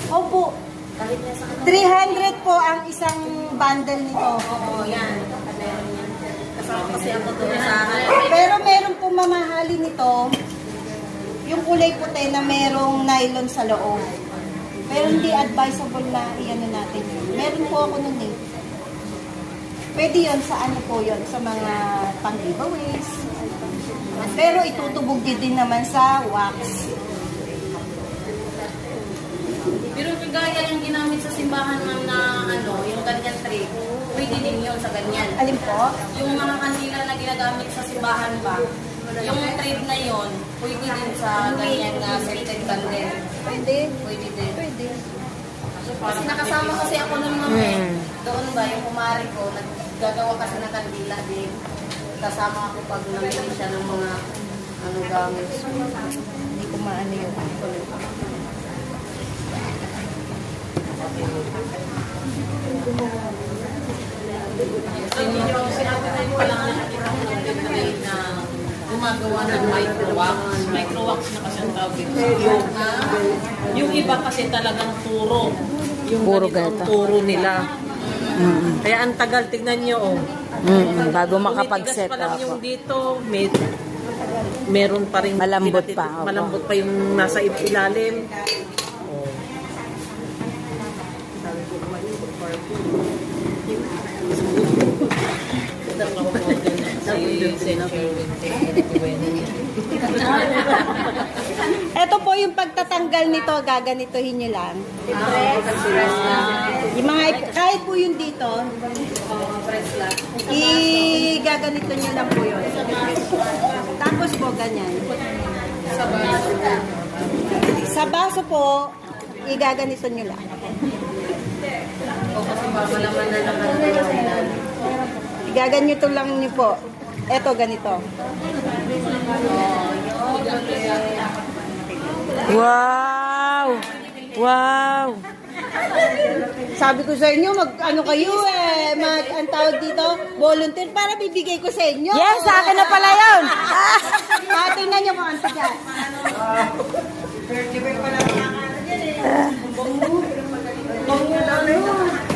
Opo. 300 po ang isang bundle nito. Oo, yan. Meron yan. Kasama kasi ako doon sa... Pero meron po mamahalin nito, yung kulay puti na merong nylon sa loob. Pero hindi advisable na iano natin yun. Meron po ako nun eh. Pwede yun sa ano po yun, sa mga pang-giveaways. Pero itutubog din naman sa wax. Pero kagaya yung ginamit sa simbahan ma'am na ano, yung ganyan tray, pwede din yun sa ganyan. Alin po? Yung mga kandila na ginagamit sa simbahan ba, yung trade na yon pwede din sa ganyan na scented candle. Pwede. Pwede din. Pwede. Kasi nakasama kasi ako nun ma'am doon ba, yung kumari ko, naggagawa kasi ng kandila din. Kasama ako pag namili siya ng mga ano gamit. Hindi ko maano yun. Sinabi ko lang na gumagawa ng microwax. Microwax na kasi ang tawag dito. Yung iba kasi talagang puro. Yung Puro ganito ang ganito. puro nila. Kaya ang tagal, tignan nyo oh. Bago makapag-set Tumitigas pa lang up. yung dito, meron pa rin Malambot pa, opo. malambot pa yung nasa ilalim. Oh. Sabi ko naman yung Ito po yung pagtatanggal nito, gaganituhin nyo lang. Yung mga, kahit po yung dito, i-gaganito nyo lang po yun. Tapos po ganyan. Sa baso po, i-gaganito nyo lang. I-gaganito lang nyo po. Ito ganito. Wow! Wow! Sabi ko sa inyo, ano kayo ang tawag dito, volunteer para bibigay ko sa inyo. Yes, sa akin na pala yun! Tingnan nyo kung ano dyan.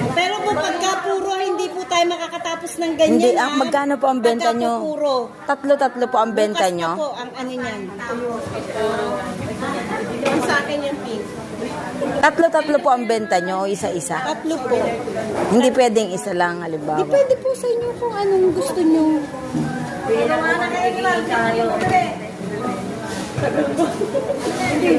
Pero po pagka puro, hindi po tayo makakatapos ng ganyan. Hindi, magkano po ang benta Pagka nyo? po puro. Tatlo-tatlo po ang benta Bukas nyo? na po ang ano niyan. Yung sa akin yung pink. Tatlo-tatlo po ang benta nyo o isa-isa? Tatlo po. Hindi pwedeng isa lang, halimbawa. Depende po sa inyo kung anong gusto nyo. Hindi,